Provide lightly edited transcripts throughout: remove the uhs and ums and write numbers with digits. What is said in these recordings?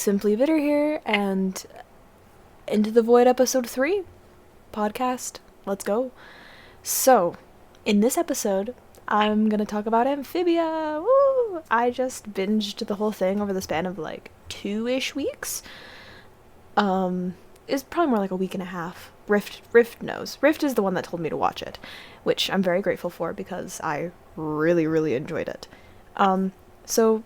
Simply Bitter here, and Into the Void episode 3 podcast. Let's go. So, in this episode, I'm gonna talk about Amphibia. Woo! I just binged the whole thing over the span of like 2-ish weeks. It's probably more like a week and a half. Rift knows. Rift is the one that told me to watch it, which I'm very grateful for because I really, really enjoyed it. So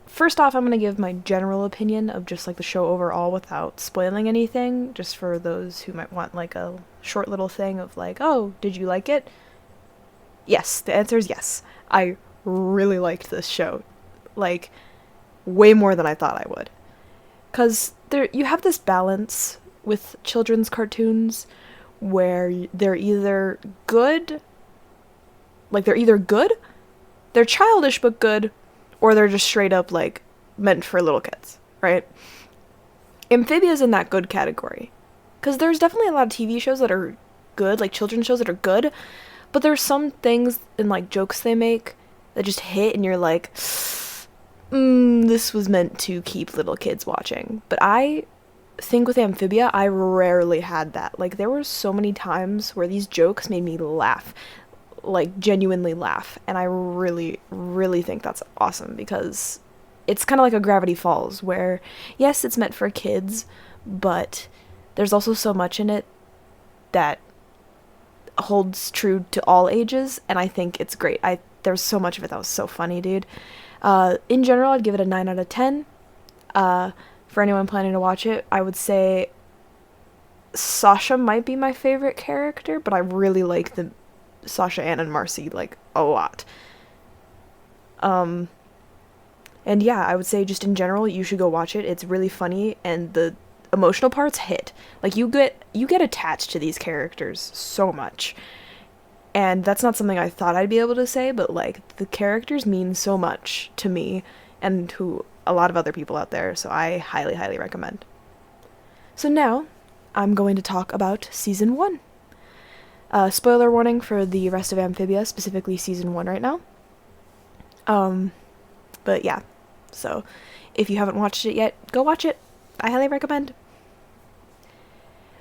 first off, I'm going to give my general opinion of just like the show overall without spoiling anything, just for those who might want like a short little thing of like, oh, did you like it? Yes, the answer is yes. I really liked this show. Like, way more than I thought I would. Because you have this balance with children's cartoons where they're either good, they're childish but good, or they're just straight up, like, meant for little kids, right? Amphibia's in that good category. Because there's definitely a lot of TV shows that are good, like children's shows that are good, but there's some things and, like, jokes they make that just hit and you're like, this was meant to keep little kids watching. But I think with Amphibia, I rarely had that. Like, there were so many times where these jokes made me laugh. Like, genuinely laugh. And I really, really think that's awesome because it's kind of like a Gravity Falls where, yes, it's meant for kids, but there's also so much in it that holds true to all ages, and I think it's great. There's so much of it that was so funny, dude. In general, I'd give it a 9 out of 10. For anyone planning to watch it, I would say Sasha might be my favorite character, but I really like the Sasha, Ann, and Marcy, like, a lot. And yeah, I would say just in general, you should go watch it. It's really funny, and the emotional parts hit. Like, you get attached to these characters so much. And that's not something I thought I'd be able to say, but, like, the characters mean so much to me and to a lot of other people out there, so I highly, highly recommend. So now, I'm going to talk about Season 1. Spoiler warning for the rest of Amphibia, specifically Season 1 right now. But yeah, so if you haven't watched it yet, go watch it. I highly recommend.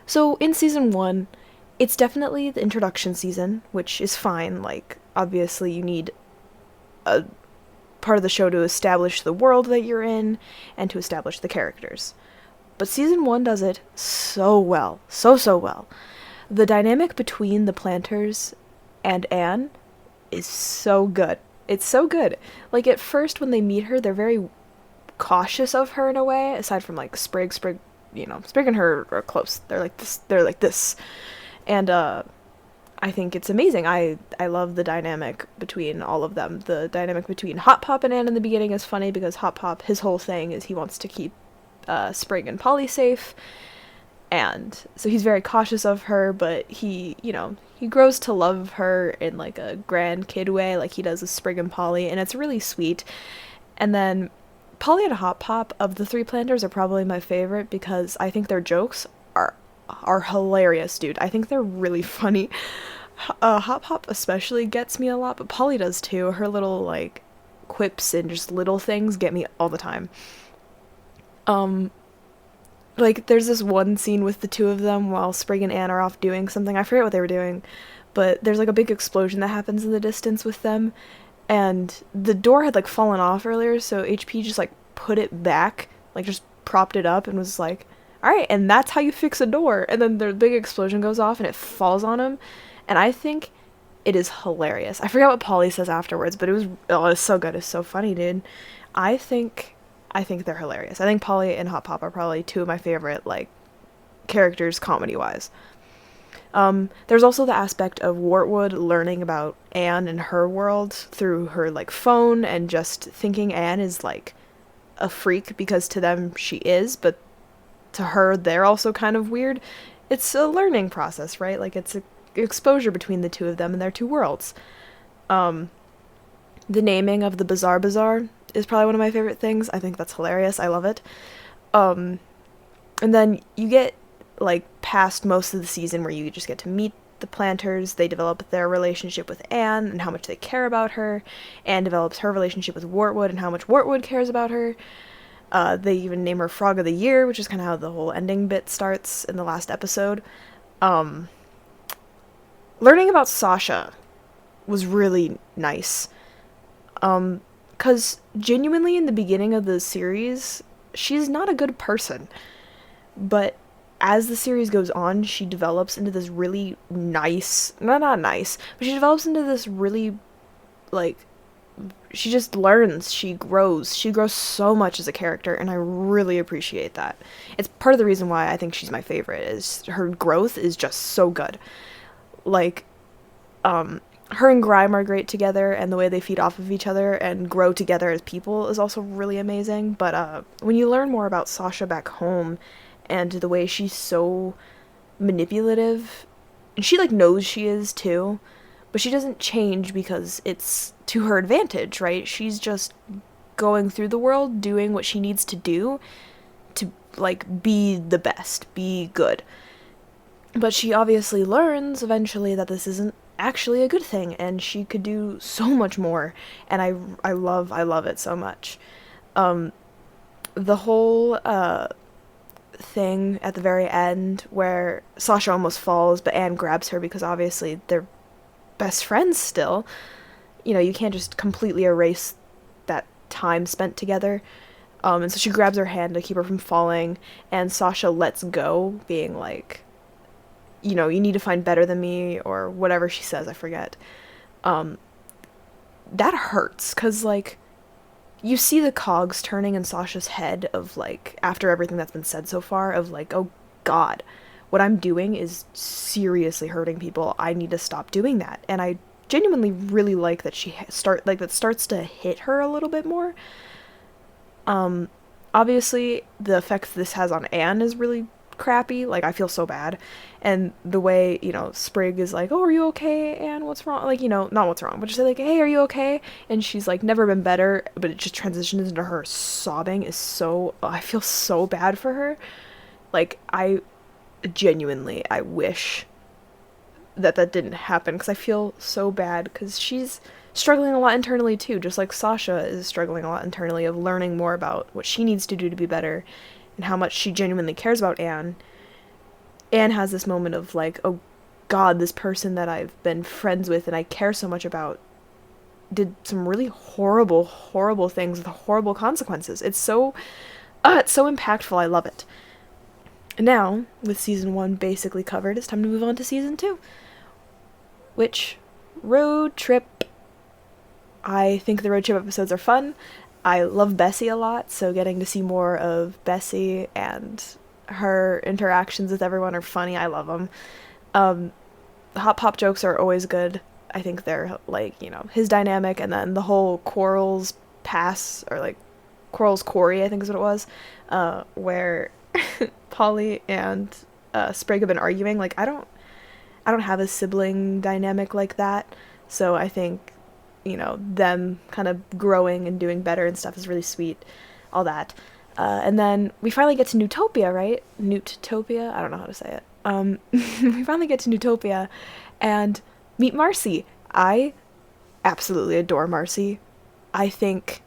So in Season 1, it's definitely the introduction season, which is fine. Like, obviously you need a part of the show to establish the world that you're in and to establish the characters. But Season 1 does it so well. So well. The dynamic between the planters and Anne is so good. It's so good. Like, at first when they meet her, they're very cautious of her in a way, aside from, like, Sprig, you know, Sprig and her are close. They're like this. And, I think it's amazing. I love the dynamic between all of them. The dynamic between Hot Pop and Anne in the beginning is funny because Hot Pop, his whole thing is he wants to keep Sprig and Polly safe, and so he's very cautious of her, but he grows to love her in like a grand kid way, like he does with Sprig and Polly, and it's really sweet. And then Polly and Hot Pop, of the three planters, are probably my favorite because I think their jokes are hilarious, dude. I think they're really funny. Hot Pop especially gets me a lot, but Polly does too. Her little, like, quips and just little things get me all the time. Like, there's this one scene with the two of them while Sprig and Anne are off doing something. I forget what they were doing, but there's, like, a big explosion that happens in the distance with them, and the door had, like, fallen off earlier, so HP just, like, put it back, like, just propped it up and was like, alright, and that's how you fix a door. And then the big explosion goes off and it falls on him. And I think it is hilarious. I forget what Polly says afterwards, but it's so good. It's so funny, dude. I think they're hilarious. I think Polly and Hot Pop are probably two of my favorite, like, characters comedy-wise. There's also the aspect of Wartwood learning about Anne and her world through her, like, phone and just thinking Anne is, like, a freak because to them she is, but to her, they're also kind of weird. It's a learning process, right? Like, it's an exposure between the two of them and their two worlds. The naming of the Bazaar is probably one of my favorite things. I think that's hilarious. I love it. And then you get, like, past most of the season where you just get to meet the planters. They develop their relationship with Anne and how much they care about her. Anne develops her relationship with Wartwood and how much Wartwood cares about her. They even name her Frog of the Year, which is kind of how the whole ending bit starts in the last episode. Learning about Sasha was really nice. Because genuinely in the beginning of the series, she's not a good person. But as the series goes on, she develops into this really nice, not nice, but she develops into this really, like, she just learns, she grows so much as a character, and I really appreciate that. It's part of the reason why I think she's my favorite, is her growth is just so good. Like, her and Grime are great together, and the way they feed off of each other and grow together as people is also really amazing. But when you learn more about Sasha back home, and the way she's so manipulative, and she, like, knows she is too, but she doesn't change because it's to her advantage, right? She's just going through the world, doing what she needs to do to, like, be the best, be good. But she obviously learns eventually that this isn't actually a good thing, and she could do so much more, and I love it so much. The whole thing at the very end where Sasha almost falls, but Anne grabs her because obviously they're best friends still. You know, you can't just completely erase that time spent together. And so she grabs her hand to keep her from falling, and Sasha lets go, being like, you know, you need to find better than me, or whatever she says, I forget. That hurts, because, like, you see the cogs turning in Sasha's head of, like, after everything that's been said so far, of, like, oh god, what I'm doing is seriously hurting people. I need to stop doing that. And I genuinely really like that that starts to hit her a little bit more. Obviously, the effects this has on Anne is really crappy. Like, I feel so bad. And the way, you know, Sprig is like, oh, are you okay, Anne? What's wrong? Like, you know, not what's wrong, but just like, hey, are you okay? And she's like, never been better, but it just transitions into her sobbing is so, I feel so bad for her. Like, I wish that didn't happen, because I feel so bad, because she's struggling a lot internally too, just like Sasha is struggling a lot internally of learning more about what she needs to do to be better, and how much she genuinely cares about Anne. Anne has this moment of like, oh god, this person that I've been friends with and I care so much about did some really horrible, horrible things with horrible consequences. It's so impactful. I love it. Now, with season 1 basically covered, it's time to move on to season 2. Which, road trip. I think the road trip episodes are fun. I love Bessie a lot, so getting to see more of Bessie and her interactions with everyone are funny. I love them. The hot pop jokes are always good. I think they're, like, you know, his dynamic, and then the whole Quarrels pass, or like Quarrels Quarry, I think is what it was, where Polly and Sprig have been arguing. Like, I don't have a sibling dynamic like that, so I think, you know, them kind of growing and doing better and stuff is really sweet, all that. And then we finally get to Newtopia, right? Newtopia? I don't know how to say it. We finally get to Newtopia and meet Marcy. I absolutely adore Marcy. I think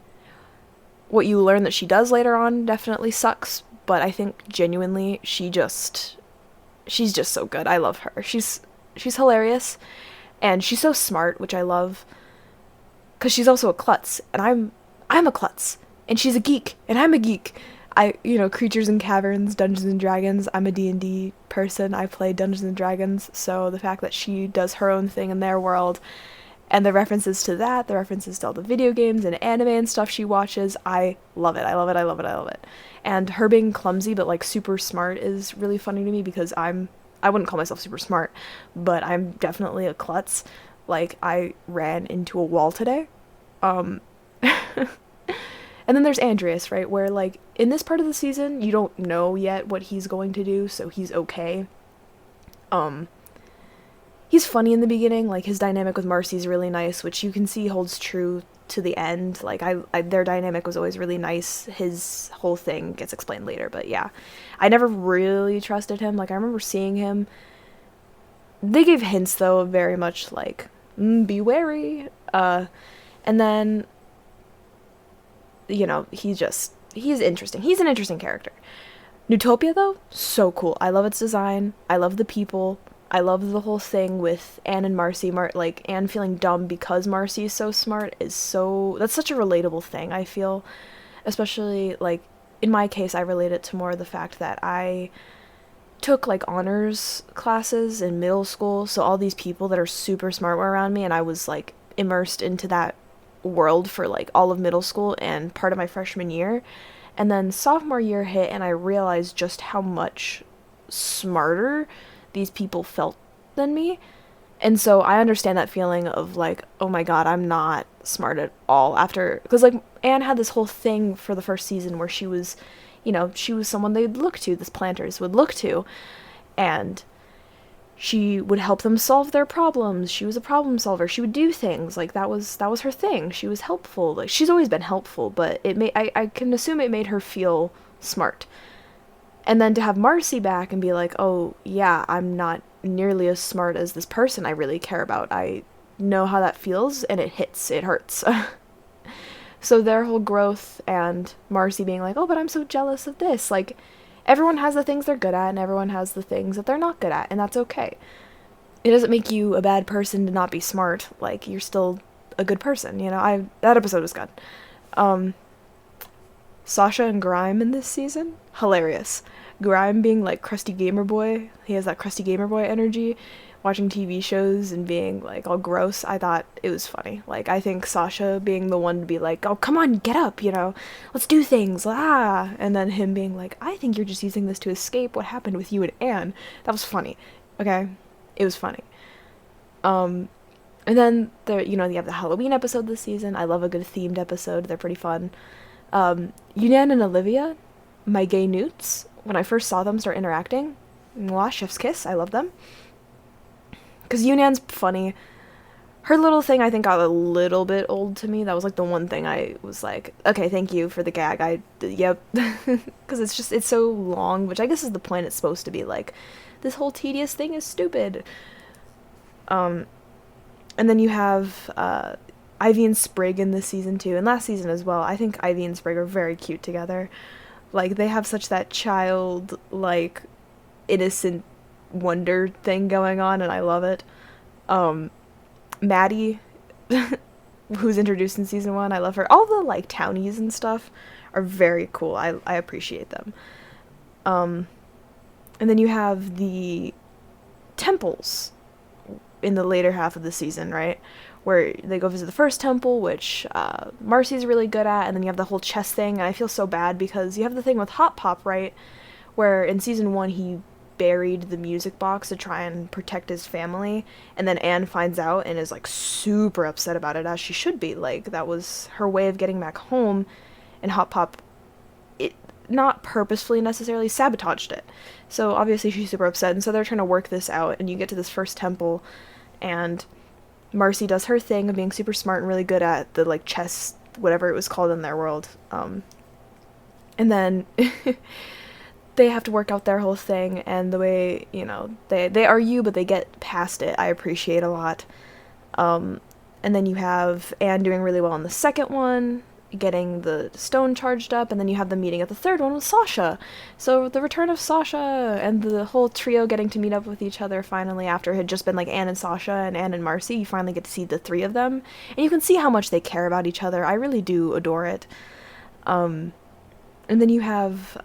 what you learn that she does later on definitely sucks, but I think genuinely she's just so good. I love her. She's hilarious, and she's so smart, which I love, because she's also a klutz, and I'm a klutz, and she's a geek, and I'm a geek. Creatures and Caverns, Dungeons and Dragons, I'm a D&D person. I play Dungeons and Dragons, so the fact that she does her own thing in their world, and the references to that, the references to all the video games and anime and stuff she watches, I love it. I love it. I love it. I love it. And her being clumsy but, like, super smart is really funny to me, because I wouldn't call myself super smart, but I'm definitely a klutz. Like, I ran into a wall today. And then there's Andreas, right, where, like, in this part of the season, you don't know yet what he's going to do, so he's okay. He's funny in the beginning, like, his dynamic with Marcy's really nice, which you can see holds true to the end. Like, their dynamic was always really nice. His whole thing gets explained later, but yeah. I never really trusted him. Like, I remember seeing him. They gave hints, though, of very much, like, be wary. And then, you know, he he's interesting. He's an interesting character. 𝕋𝕨𝕚, though, so cool. I love its design. I love the people. I love the whole thing with Anne and Marcy. Like, Anne feeling dumb because Marcy is so smart is so... That's such a relatable thing, I feel. Especially, like, in my case, I relate it to more the fact that I took, like, honors classes in middle school, so all these people that are super smart were around me, and I was, like, immersed into that world for, like, all of middle school and part of my freshman year. And then sophomore year hit, and I realized just how much smarter these people felt than me. And so I understand that feeling of, like, oh my god, I'm not smart at all after... Because, like, Anne had this whole thing for the first season where she was, you know, she was someone they'd look to, this Planters would look to. And she would help them solve their problems. She was a problem solver. She would do things. Like, that was her thing. She was helpful. Like, she's always been helpful, but I can assume it made her feel smart. And then to have Marcy back and be like, oh, yeah, I'm not nearly as smart as this person I really care about. I know how that feels, and it hits. It hurts. So their whole growth and Marcy being like, oh, but I'm so jealous of this. Like, everyone has the things they're good at, and everyone has the things that they're not good at, and that's okay. It doesn't make you a bad person to not be smart. Like, you're still a good person, you know? That episode was good. Sasha and Grime in this season, hilarious. Grime being like crusty gamer boy, he has that crusty gamer boy energy, watching TV shows and being like all gross. I thought it was funny. Like, I think Sasha being the one to be like, oh, come on, get up, you know, let's do things, and then him being like, I think you're just using this to escape what happened with you and Anne. That was funny. Okay, it was funny. And then there, you know, you have the Halloween episode this season. I love a good themed episode. They're pretty fun. Yunan and Olivia, my gay newts, when I first saw them start interacting, mwah, chef's kiss, I love them. Because Yunan's funny. Her little thing, I think, got a little bit old to me. That was, like, the one thing I was like, okay, thank you for the gag. Yep. Because it's so long, which I guess is the point. It's supposed to be, like, this whole tedious thing is stupid. And then you have, Ivy and Sprig in this season, too. And last season as well. I think Ivy and Sprig are very cute together. Like, they have such that child, like, innocent wonder thing going on, and I love it. Maddie, who's introduced in season 1, I love her. All the, like, townies and stuff are very cool. I appreciate them. And then you have the temples in the later half of the season, right? Where they go visit the first temple, which Marcy's really good at, and then you have the whole chess thing, and I feel so bad because you have the thing with Hot Pop, right? Where in season 1 he buried the music box to try and protect his family, and then Anne finds out and is, like, super upset about it, as she should be. Like, that was her way of getting back home, and Hot Pop, it not purposefully necessarily, sabotaged it. So obviously she's super upset, and so they're trying to work this out, and you get to this first temple, and Marcy does her thing of being super smart and really good at the, like, chess, whatever it was called in their world. And then they have to work out their whole thing, and the way, you know, they argue, but they get past it, I appreciate a lot. And then you have Anne doing really well in the second one, getting the stone charged up, and then you have the meeting at the third one with Sasha. So the return of Sasha and the whole trio getting to meet up with each other finally after it had just been like Anne and Sasha and Anne and Marcy. You finally get to see the three of them, and you can see how much they care about each other. I really do adore it. And then you have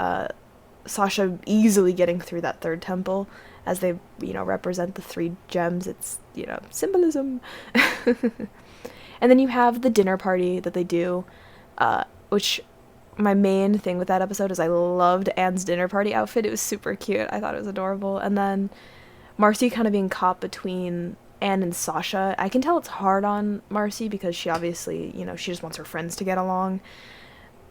Sasha easily getting through that third temple as they, you know, represent the 3 gems. It's, you know, symbolism. And then you have the dinner party that they do, which my main thing with that episode is I loved Anne's dinner party outfit. It was super cute. I thought it was adorable. And then Marcy kind of being caught between Anne and Sasha. I can tell it's hard on Marcy because she obviously, you know, she just wants her friends to get along.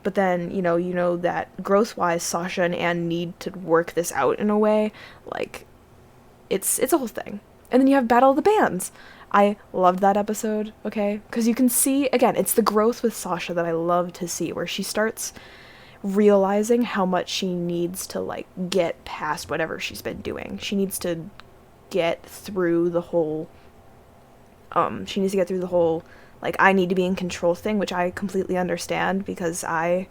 But then, you know that growth-wise, Sasha and Anne need to work this out in a way. Like, it's a whole thing. And then you have Battle of the Bands. I loved that episode, okay? Because you can see, again, it's the growth with Sasha that I love to see, where she starts realizing how much she needs to, like, get past whatever she's been doing. She needs to get through the whole, like, I need to be in control thing, which I completely understand, because I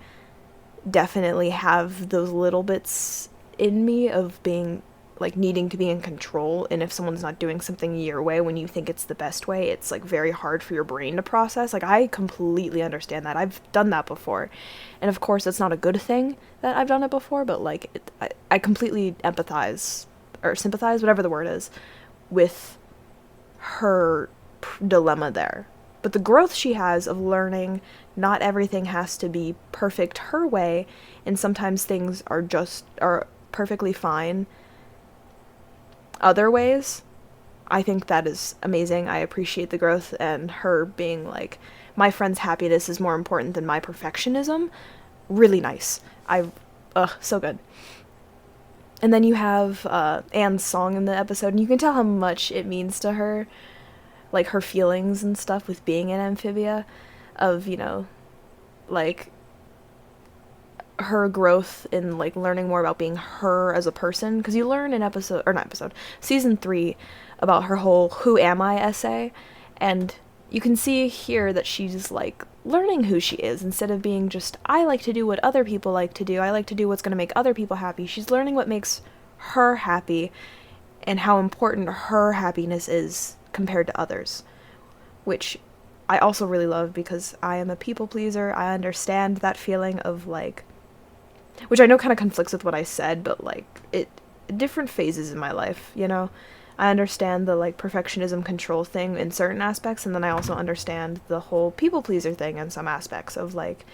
definitely have those little bits in me of being, like, needing to be in control, and if someone's not doing something your way when you think it's the best way, it's, like, very hard for your brain to process. Like, I completely understand that. I've done that before. And of course, it's not a good thing that I've done it before, but, like, I completely empathize, or sympathize, whatever the word is, with her dilemma there. But the growth she has of learning not everything has to be perfect her way, and sometimes things are perfectly fine other ways, I think that is amazing. I appreciate the growth, and her being like, my friend's happiness is more important than my perfectionism. Really nice. So good. And then you have Anne's song in the episode, and you can tell how much it means to her, like her feelings and stuff with being an Amphibia, of, you know, like her growth in, like, learning more about being her as a person, because you learn in season 3 about her whole "Who Am I" essay, and you can see here that she's, like, learning who she is, instead of being just, I like to do what other people like to do, I like to do what's going to make other people happy. She's learning what makes her happy, and how important her happiness is compared to others, which I also really love, because I am a people pleaser. I understand that feeling of, like, which I know kind of conflicts with what I said, but, like, different phases in my life, you know? I understand the, like, perfectionism control thing in certain aspects, and then I also understand the whole people pleaser thing in some aspects of, like,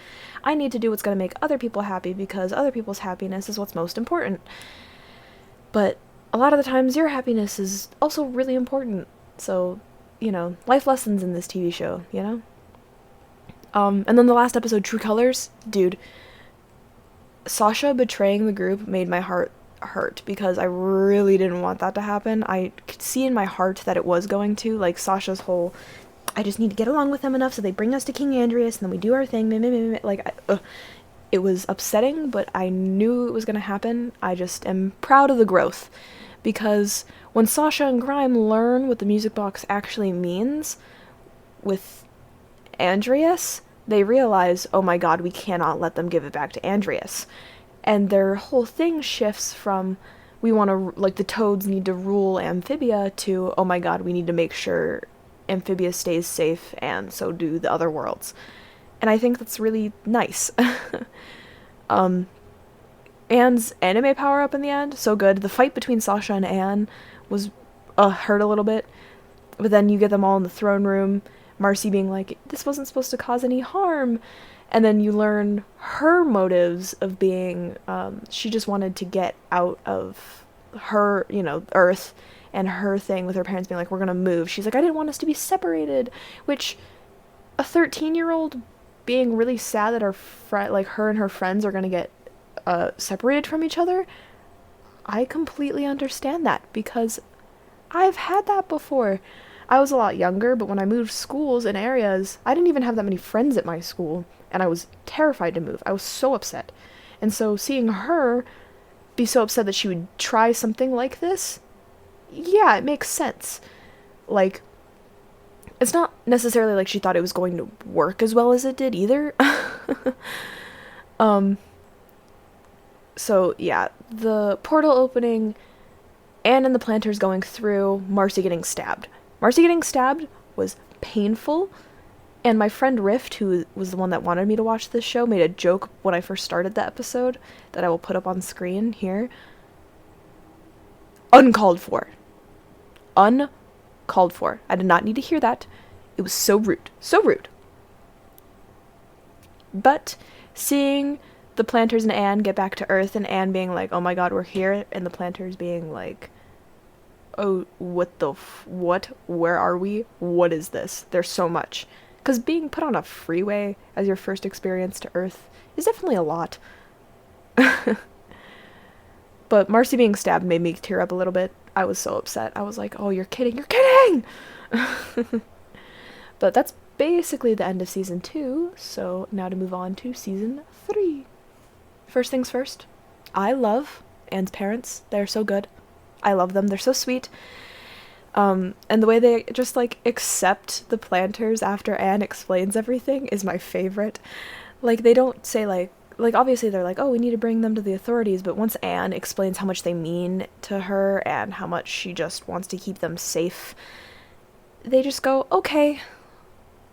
I need to do what's going to make other people happy because other people's happiness is what's most important. But a lot of the times your happiness is also really important. So, you know, life lessons in this TV show, you know? And then the last episode, True Colors, dude, Sasha betraying the group made my heart hurt, because I really didn't want that to happen. I could see in my heart that it was going to, like, Sasha's whole, I just need to get along with them enough so they bring us to King Andreas and then we do our thing, like, it was upsetting, but I knew it was going to happen. I just am proud of the growth, because when Sasha and Grime learn what the music box actually means with Andreas, they realize, oh my god, we cannot let them give it back to Andreas. And their whole thing shifts from, we want to, like, the Toads need to rule Amphibia, to, oh my god, we need to make sure Amphibia stays safe, and so do the other worlds. And I think that's really nice. Anne's anime power-up in the end, so good. The fight between Sasha and Anne was, hurt a little bit. But then you get them all in the throne room, Marcy being like, this wasn't supposed to cause any harm. And then you learn her motives of being, she just wanted to get out of her, you know, Earth, and her thing with her parents being like, we're gonna move. She's like, I didn't want us to be separated, which a 13-year-old being really sad that her and her friends are gonna get separated from each other, I completely understand that, because I've had that before. I was a lot younger, but when I moved schools and areas, I didn't even have that many friends at my school, and I was terrified to move. I was so upset. And so seeing her be so upset that she would try something like this, yeah, it makes sense. Like, it's not necessarily like she thought it was going to work as well as it did either. So yeah, the portal opening, Anne and the planters going through, Marcy getting stabbed. Marcy getting stabbed was painful, and my friend Rift, who was the one that wanted me to watch this show, made a joke when I first started the episode that I will put up on screen here. Uncalled for. Uncalled for. I did not need to hear that. It was so rude. So rude. But seeing the planters and Anne get back to Earth, and Anne being like, oh my god, we're here, and the planters being like, oh, what? Where are we? What is this? There's so much. Because being put on a freeway as your first experience to Earth is definitely a lot. But Marcy being stabbed made me tear up a little bit. I was so upset. I was like, oh, you're kidding. You're kidding! But that's basically the end of season 2, so now to move on to season 3. First things first, I love Anne's parents. They're so good. I love them. They're so sweet. And the way they just, like, accept the planters after Anne explains everything is my favorite. Like, they don't say, like, like, obviously they're like, oh, we need to bring them to the authorities, but once Anne explains how much they mean to her and how much she just wants to keep them safe, they just go, okay,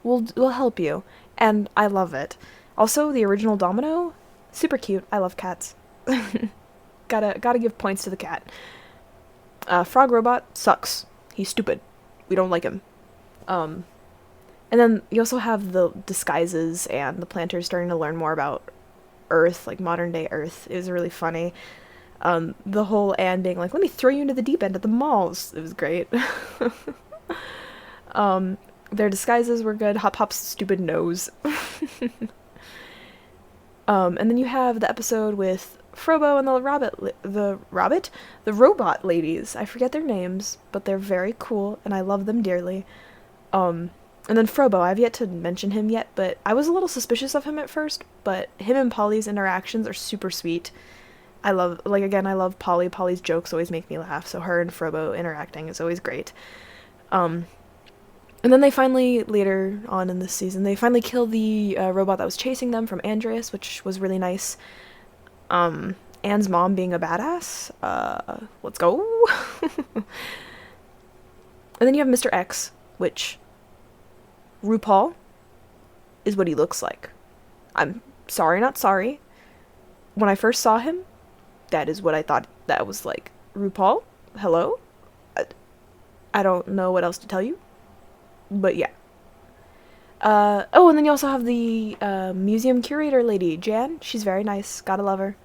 we'll help you. And I love it. Also, the original Domino, super cute. I love cats. Gotta give points to the cat. Frog Robot sucks. He's stupid. We don't like him. And then you also have the disguises and the planters starting to learn more about Earth, like modern day Earth. It was really funny. The whole Anne being like, let me throw you into the deep end at the malls. It was great. Their disguises were good. Hop Hop's stupid nose. And then you have the episode with Frobo and the robot ladies. I forget their names, but they're very cool, and I love them dearly. And then Frobo, I've yet to mention him yet, but I was a little suspicious of him at first, but him and Polly's interactions are super sweet. I love Polly. Polly's jokes always make me laugh, so her and Frobo interacting is always great. And then they finally, later on in this season, they finally kill the robot that was chasing them from Andreas, which was really nice. Anne's mom being a badass. Let's go. And then you have Mr. X, which RuPaul is what he looks like. I'm sorry, not sorry. When I first saw him, that is what I thought that was like. RuPaul? Hello? I don't know what else to tell you. But yeah. Oh, and then you also have the museum curator lady, Jan. She's very nice. Gotta love her.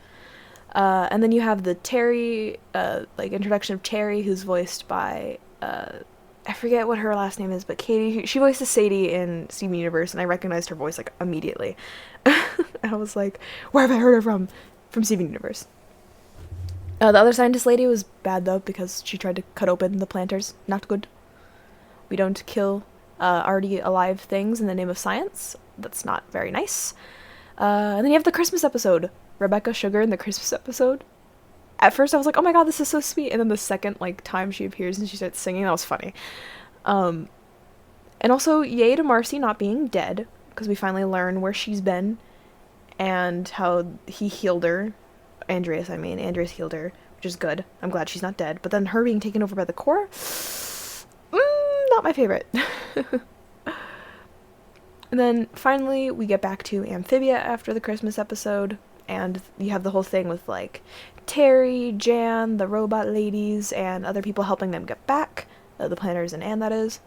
And then you have the Terry, introduction of Terry, who's voiced by, I forget what her last name is, but Katie. She voices Sadie in Steven Universe, and I recognized her voice, like, immediately. I was like, where have I heard her from? From Steven Universe. The other scientist lady was bad, though, because she tried to cut open the planters. Not good. We don't kill already alive things in the name of science. That's not very nice. And then you have the Christmas episode. Rebecca Sugar in the Christmas episode. At first I was like, oh my god, this is so sweet. And then the second time she appears and she starts singing, that was funny. And also, yay to Marcy not being dead, because we finally learn where she's been and how he healed her. Andreas healed her, which is good. I'm glad she's not dead. But then her being taken over by the Corps, not my favorite. And then finally we get back to Amphibia after the Christmas episode, and you have the whole thing with like Terry, Jan, the robot ladies, and other people helping them get back, the planners and Anne, that is.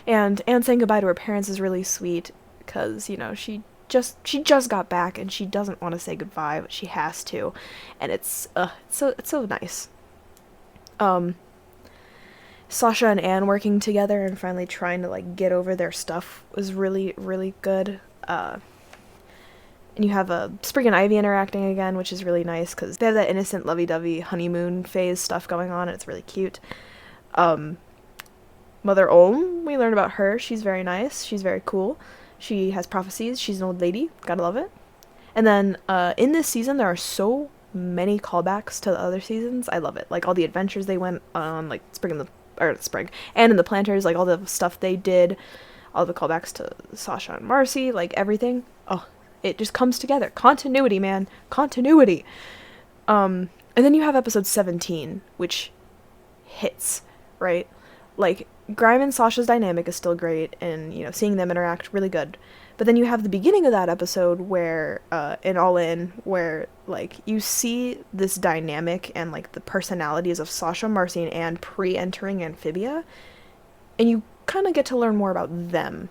And Anne saying goodbye to her parents is really sweet, because, you know, she just got back and she doesn't want to say goodbye, but she has to, and it's so nice. Sasha and Anne working together and finally trying to like get over their stuff was really, really good. And you have a Sprig and Ivy interacting again, which is really nice because they have that innocent lovey-dovey honeymoon phase stuff going on, and it's really cute. Mother Olm, we learned about her. She's very nice. She's very cool. She has prophecies. She's an old lady. Gotta love it. And then in this season, there are so many callbacks to the other seasons. I love it. Like all the adventures they went on, like and in the Planters, like all the stuff they did, all the callbacks to Sasha and Marcy, like everything. Oh, it just comes together. Continuity, man. Continuity. And then you have episode 17, which hits, right? Like, Grime and Sasha's dynamic is still great, and, you know, seeing them interact, really good. But then you have the beginning of that episode where, in All In, where, like, you see this dynamic and, like, the personalities of Sasha, Marcy, and Anne pre-entering Amphibia, and you kind of get to learn more about them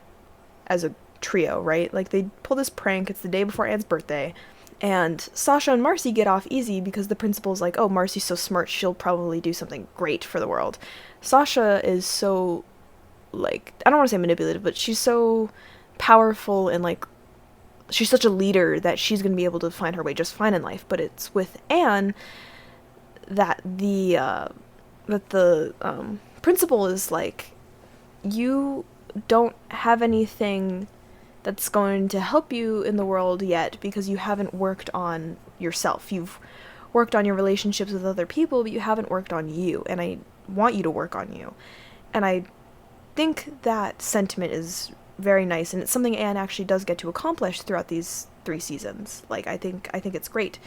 as a trio, right? Like, they pull this prank, it's the day before Anne's birthday, and Sasha and Marcy get off easy because the principal's like, oh, Marcy's so smart, she'll probably do something great for the world. Sasha is so, like, I don't want to say manipulative, but she's so powerful and, like, she's such a leader that she's going to be able to find her way just fine in life. But it's with Anne that the principal is like, you don't have anything that's going to help you in the world yet because you haven't worked on yourself. You've worked on your relationships with other people, but you haven't worked on you, and I want you to work on you. And I think that sentiment is very nice, and it's something Anne actually does get to accomplish throughout these 3 seasons. Like, I think it's great.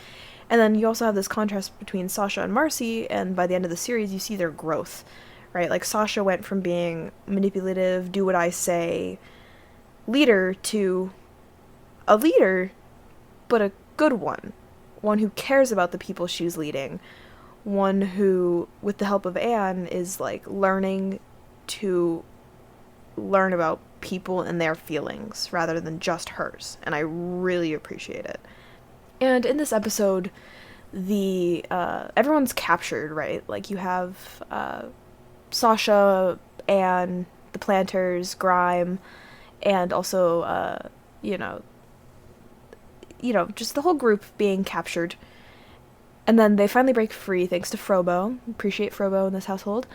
And then you also have this contrast between Sasha and Marcy, and by the end of the series, you see their growth, right? Like, Sasha went from being manipulative, do what I say, leader to a leader, but a good one. One who cares about the people she's leading. One who, with the help of Anne, is, like, learning to learn about people and their feelings rather than just hers. And I really appreciate it. And in this episode, the everyone's captured, right? Like, you have Sasha, Anne, the Planters, 𝕋𝕚, and also just the whole group being captured. And then they finally break free thanks to Frobo. Appreciate Frobo in this household.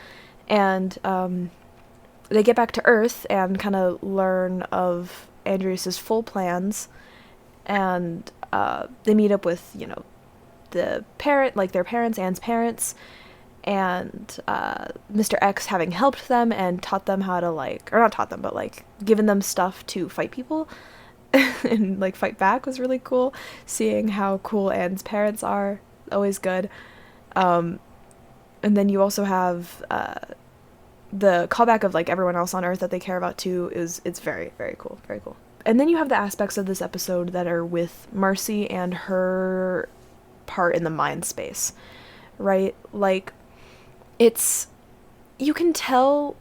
And they get back to Earth and kind of learn of Andreas's full plans. And they meet up with, their parents, Anne's parents, and Mr. X having helped them and taught them how to, or not taught them, but, given them stuff to fight people and, fight back was really cool. Seeing how cool Anne's parents are, always good. And then you also have the callback of, everyone else on Earth that they care about, too. It's very, very cool. Very cool. And then you have the aspects of this episode that are with Marcy and her part in the mind space, right? You can tell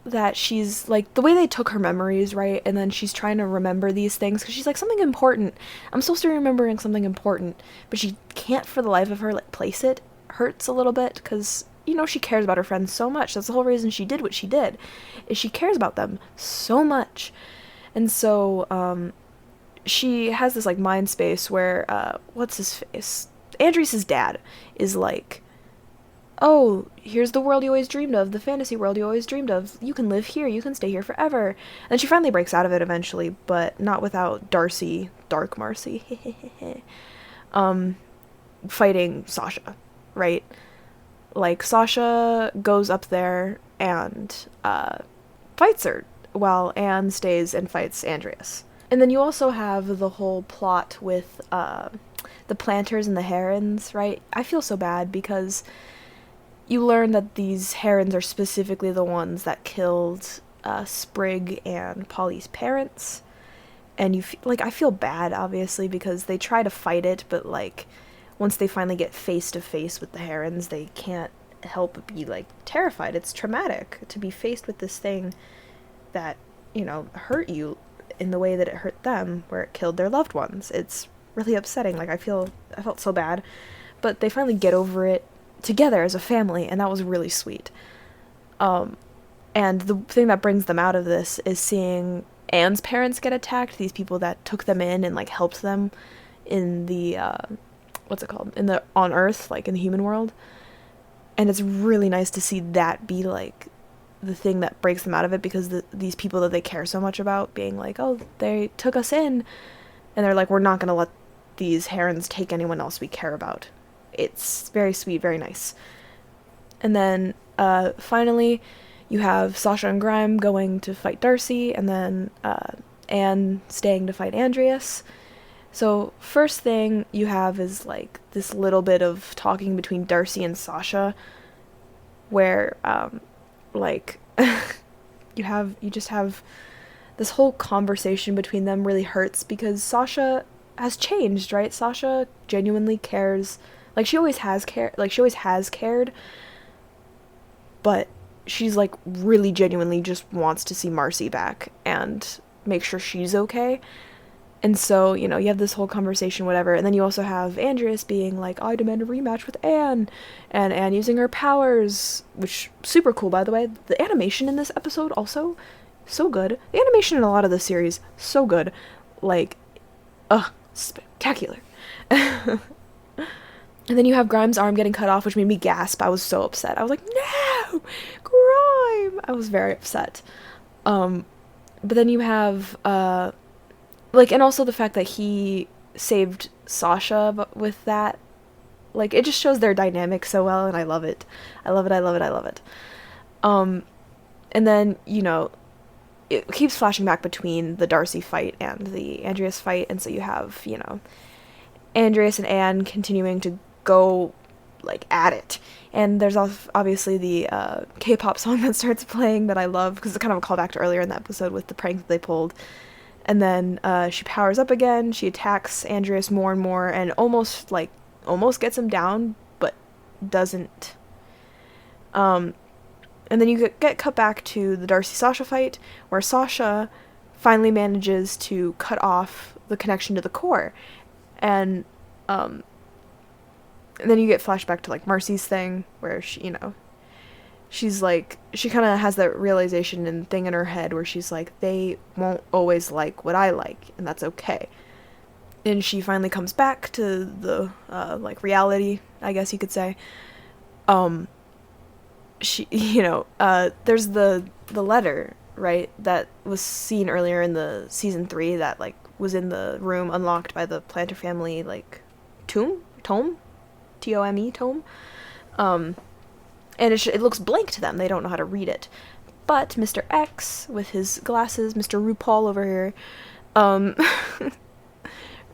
that she's, the way they took her memories, right? And then she's trying to remember these things, because she's something important. I'm supposed to be remembering something important, but she can't for the life of her, place it. Hurts a little bit, because, she cares about her friends so much. That's the whole reason she did what she did, is she cares about them so much. And so, she has this, mind space where, what's his face? Andreas's dad is oh, here's the world you always dreamed of, the fantasy world you always dreamed of. You can live here, you can stay here forever. And she finally breaks out of it eventually, but not without Darcy, Dark Marcy, fighting Sasha, right? Sasha goes up there and, fights her, while Anne stays and fights Andreas. And then you also have the whole plot with the Planters and the Herons, right? I feel so bad because you learn that these Herons are specifically the ones that killed Sprig and Polly's parents. And I feel bad, obviously, because they try to fight it, but once they finally get face to face with the Herons, they can't help but be terrified. It's traumatic to be faced with this thing that, hurt you in the way that it hurt them, where it killed their loved ones. It's really upsetting. I felt so bad. But they finally get over it together as a family, and that was really sweet. And the thing that brings them out of this is seeing Anne's parents get attacked, these people that took them in and, helped them in the, on Earth, in the human world. And it's really nice to see that be, the thing that breaks them out of it, because these people that they care so much about being oh, they took us in, and they're we're not going to let these Herons take anyone else we care about. It's very sweet, very nice. And then finally you have Sasha and 𝕋𝕚 going to fight Darcy, and then Anne staying to fight Andreas. So first thing you have is this little bit of talking between Darcy and Sasha, where you just have this whole conversation between them really hurts, because Sasha has changed, right? Sasha genuinely cares. She always has cared, but she's really genuinely just wants to see Marcy back and make sure she's okay. And so, you have this whole conversation, whatever, and then you also have Andreas being I demand a rematch with Anne, and Anne using her powers, which, super cool, by the way. The animation in this episode, also, so good. The animation in a lot of the series, so good. Spectacular. And then you have 𝕋𝕚's arm getting cut off, which made me gasp. I was so upset. I was no! 𝕋𝕚! I was very upset. But then you have, and also the fact that he saved Sasha with that. It just shows their dynamic so well, and I love it. I love it. And then, it keeps flashing back between the Darcy fight and the Andreas fight, and so you have, you know, Andreas and Anne continuing to go, like, at it. And there's obviously the K-pop song that starts playing that I love, because it's kind of a callback to earlier in the episode with the prank that they pulled. And then she powers up again, she attacks Andreas more and more, and almost gets him down, but doesn't. And then you get cut back to the Darcy-Sasha fight, where Sasha finally manages to cut off the connection to the core. And then you get flashback to, like, Marcy's thing, where she, you know, she's like, she kind of has that realization and thing in her head where she's like, they won't always like what I like, and that's okay. And she finally comes back to the, like, reality, I guess you could say. She, you know, there's the letter, right, that was seen earlier in the season 3 that, like, was in the room unlocked by the Planter family, like, tome? T-O-M-E, tome? And it looks blank to them. They don't know how to read it. But Mr. X, with his glasses, Mr. RuPaul over here,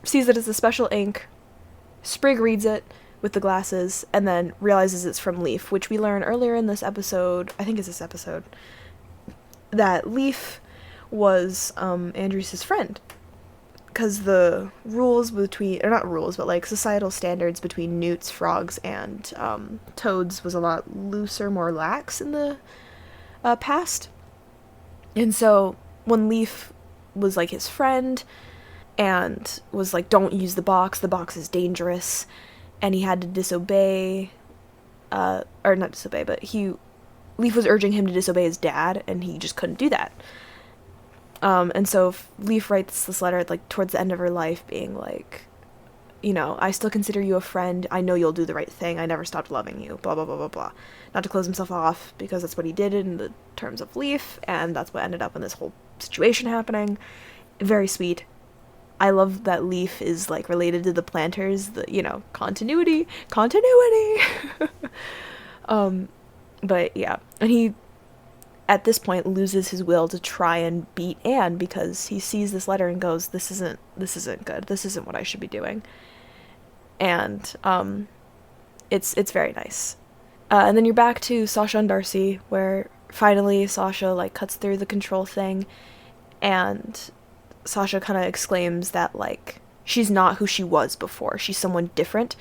sees that it's a special ink. Sprig reads it with the glasses, and then realizes it's from Leaf, which we learn earlier in this episode, I think it's this episode, that Leaf was Andreas' friend. Because the rules between, or not rules, but, like, societal standards between newts, frogs, and toads was a lot looser, more lax in the past. And so when Leaf was, like, his friend and was like, don't use the box is dangerous, and he had to disobey, or not disobey, but Leaf was urging him to disobey his dad, and he just couldn't do that. And so Leaf writes this letter, like, towards the end of her life, being like, you know, I still consider you a friend, I know you'll do the right thing, I never stopped loving you, blah, blah, blah, blah, blah. Not to close himself off, because that's what he did in the terms of Leaf, and that's what ended up in this whole situation happening. Very sweet. I love that Leaf is, like, related to the Planters, the, you know, continuity! But yeah, and he, at this point, loses his will to try and beat Anne, because he sees this letter and goes, this isn't good, this isn't what I should be doing. And it's very nice. And then you're back to Sasha and Darcy, where finally Sasha, like, cuts through the control thing, and Sasha kind of exclaims that, like, she's not who she was before, she's someone different.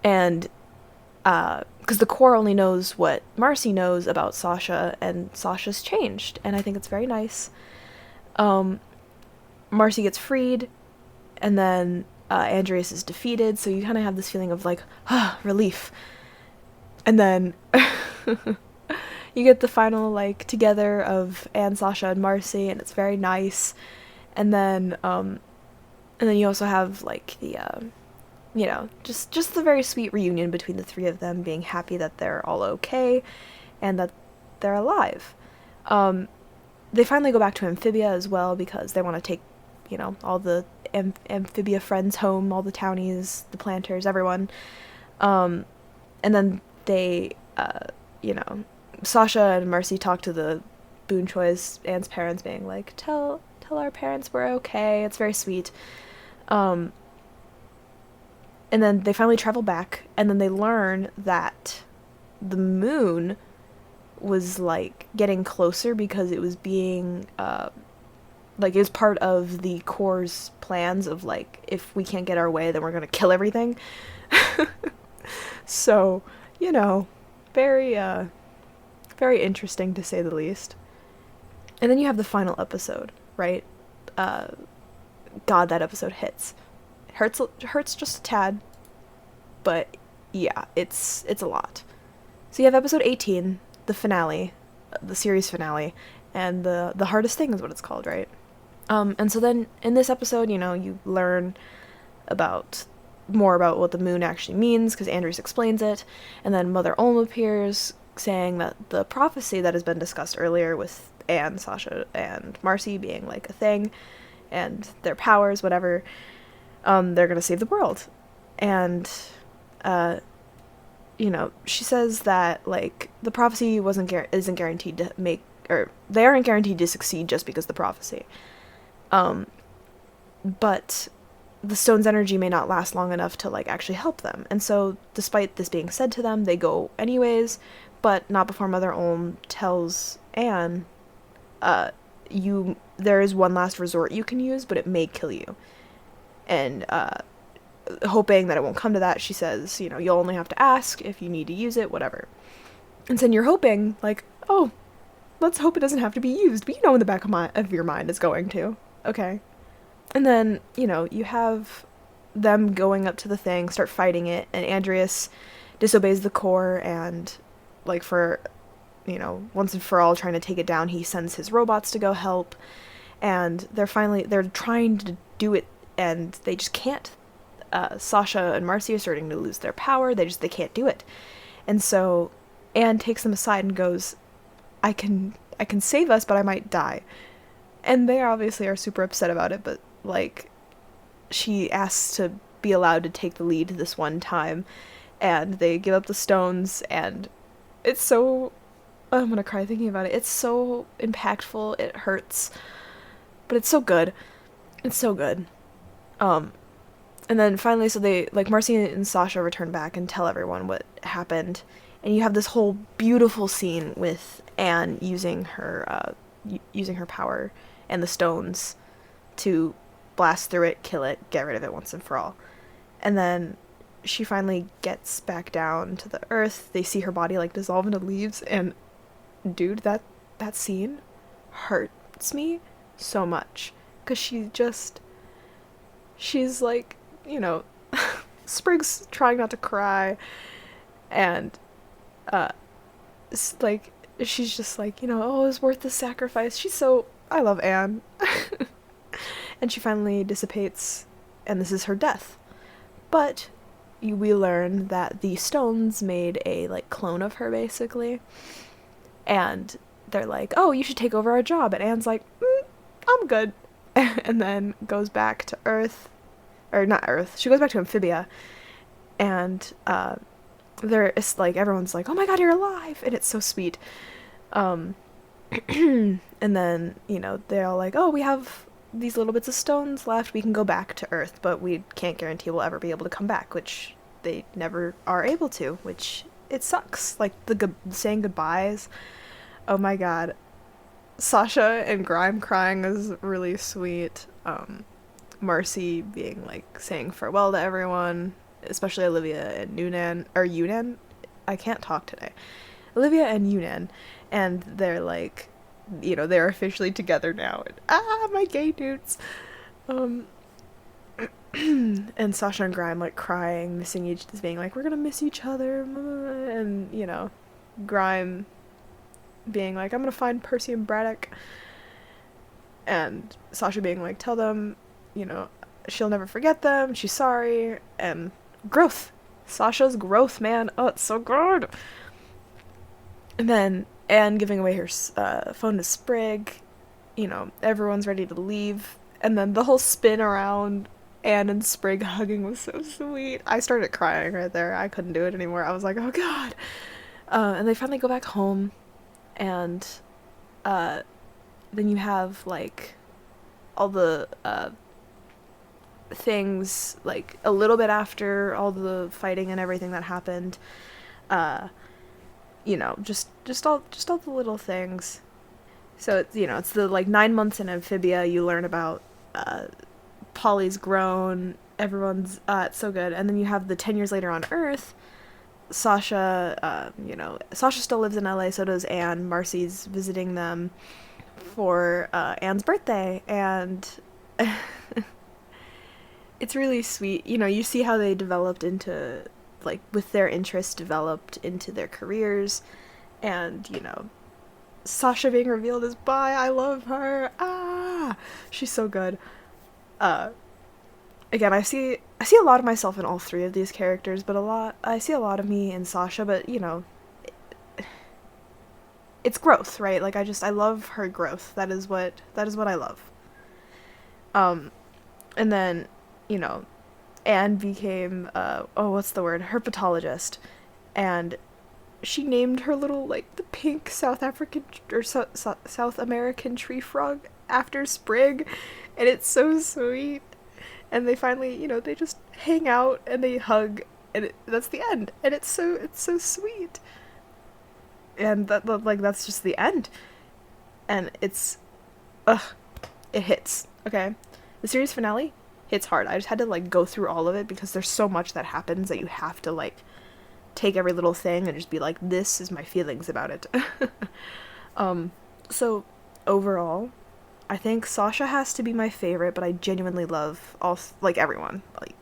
And because the core only knows what Marcy knows about Sasha, and Sasha's changed, and I think it's very nice. Marcy gets freed, and then Andreas is defeated, so you kind of have this feeling of, like, relief. And then you get the final, like, together of Anne, Sasha, and Marcy, and it's very nice. And then you also have, like, the you know, just the very sweet reunion between the three of them, being happy that they're all okay and that they're alive. They finally go back to Amphibia as well, because they want to take, you know, all the Amphibia friends home, all the townies, the Planters, everyone. And then they, you know, Sasha and Marcy talk to the Boonchoys, Anne's parents, being like, tell our parents we're okay. It's very sweet. And then they finally travel back, and then they learn that the moon was, like, getting closer because it was being, like, it was part of the core's plans of, like, if we can't get our way, then we're gonna kill everything. So, you know, very interesting, to say the least. And then you have the final episode, right? God, that episode hits. Hurts just a tad, but yeah, it's a lot. So you have episode 18, the finale, the series finale, and the hardest thing is what it's called, right? And so then in this episode, you know, you learn more about what the moon actually means, because Andreas explains it, and then Mother Ulm appears, saying that the prophecy that has been discussed earlier with Anne, Sasha, and Marcy being, like, a thing, and their powers, whatever, they're gonna save the world. And, you know, she says that, like, the prophecy isn't guaranteed to make or they aren't guaranteed to succeed just because of the prophecy. But the stone's energy may not last long enough to like actually help them. And so despite this being said to them, they go anyways, but not before Mother Olm tells Anne, there is one last resort you can use, but it may kill you. And hoping that it won't come to that, she says, you know, you'll only have to ask if you need to use it, whatever. And then you're hoping, like, oh, let's hope it doesn't have to be used, but you know in the back of your mind it's going to. Okay. And then, you know, you have them going up to the thing, start fighting it, and Andreas disobeys the core and, like, for, you know, once and for all trying to take it down, he sends his robots to go help, and they're trying to do it, and they just can't. Sasha and Marcy are starting to lose their power, they can't do it. And so Anne takes them aside and goes, I can save us, but I might die. And they obviously are super upset about it, but, like, she asks to be allowed to take the lead this one time, and they give up the stones, and it's so... I'm gonna cry thinking about it. It's so impactful, it hurts, but it's so good. It's so good. And then finally, so they, like, Marcy and Sasha return back and tell everyone what happened, and you have this whole beautiful scene with Anne using her power and the stones to blast through it, kill it, get rid of it once and for all. And then she finally gets back down to the earth. They see her body, like, dissolve into leaves, and dude, that scene hurts me so much, because she's like, you know, Sprig's trying not to cry, and like, she's just like, you know, oh, it was worth the sacrifice. I love Anne. And she finally dissipates, and this is her death. But we learn that the stones made a, like, clone of her, basically. And they're like, oh, you should take over our job. And Anne's like, I'm good. And then goes back to Earth. Or not Earth. She goes back to Amphibia. And it's like, everyone's like, oh my god, you're alive. And it's so sweet. And then, you know, they're all like, oh, we have these little bits of stones left. We can go back to Earth, but we can't guarantee we'll ever be able to come back, which they never are able to, which it sucks. Like, saying goodbyes. Oh my god. Sasha and Grime crying is really sweet. Marcy being, like, saying farewell to everyone, especially Olivia and Yunan. I can't talk today. Olivia and Yunan, and they're like, you know, they're officially together now. And, my gay dudes. And Sasha and Grime, like, crying, being like, we're gonna miss each other. And, you know, Grime being like, I'm gonna find Percy and Braddock. And Sasha being like, tell them, you know, she'll never forget them, she's sorry. And growth. Sasha's growth, man. Oh, it's so good. And then Anne giving away her phone to Sprig. You know, everyone's ready to leave. And then the whole spin around Anne and Sprig hugging was so sweet. I started crying right there. I couldn't do it anymore. I was like, oh god. And they finally go back home. And then you have, like, all the things, like, a little bit after all the fighting and everything that happened. You know, just all the little things. So it's, you know, it's the, like, 9 months in Amphibia. You learn about Polly's grown. Everyone's it's so good. And then you have the 10 years later on Earth. Sasha, you know, Sasha still lives in LA, so does Anne. Marcy's visiting them for Anne's birthday, and it's really sweet. You know, you see how they developed into, like, with their interests developed into their careers, and, you know, Sasha being revealed as bi, I love her. She's so good. Again, I see a lot of myself in all three of these characters, but I see a lot of me in Sasha, but, you know, it's growth, right? Like, I love her growth. That is what I love. And then, you know, Anne became, what's the word? Herpetologist. And she named her little, like, the pink South African or South American tree frog after Sprig, and it's so sweet. And they finally, they just hang out and they hug, and that's the end. And it's so sweet. And that's just the end. And ugh, it hits. Okay, the series finale hits hard. I just had to like go through all of it because there's so much that happens that you have to like take every little thing and just be like, this is my feelings about it. So overall, I think Sasha has to be my favorite, but I genuinely love everyone, like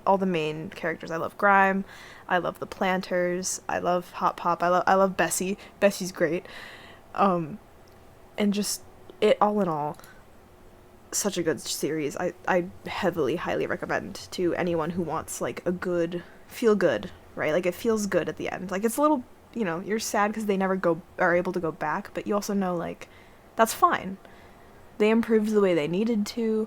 all the main characters. I love Grime, I love the Planters, I love Hot Pop, I love Bessie. Bessie's great. And just it all in all, such a good series. I heavily, highly recommend to anyone who wants like a good feel good, right? Like it feels good at the end. Like it's a little, you're sad because they never are able to go back, but you also know like that's fine. They improved the way they needed to,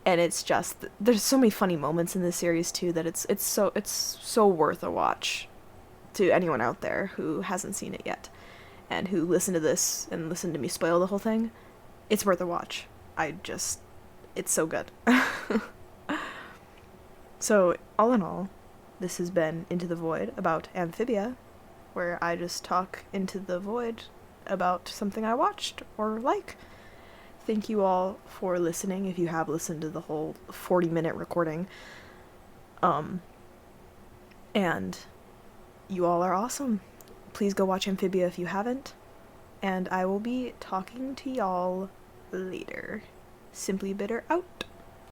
and it's just there's so many funny moments in this series too that it's so worth a watch to anyone out there who hasn't seen it yet and who listened to this and listened to me spoil the whole thing. It's worth a watch. It's so good. So all in all, this has been Into the Void about Amphibia, where I just talk into the void about something I watched or like. Thank you all for listening, if you have listened to the whole 40-minute recording. And you all are awesome. Please go watch Amphibia if you haven't. And I will be talking to y'all later. Simply Bitter out.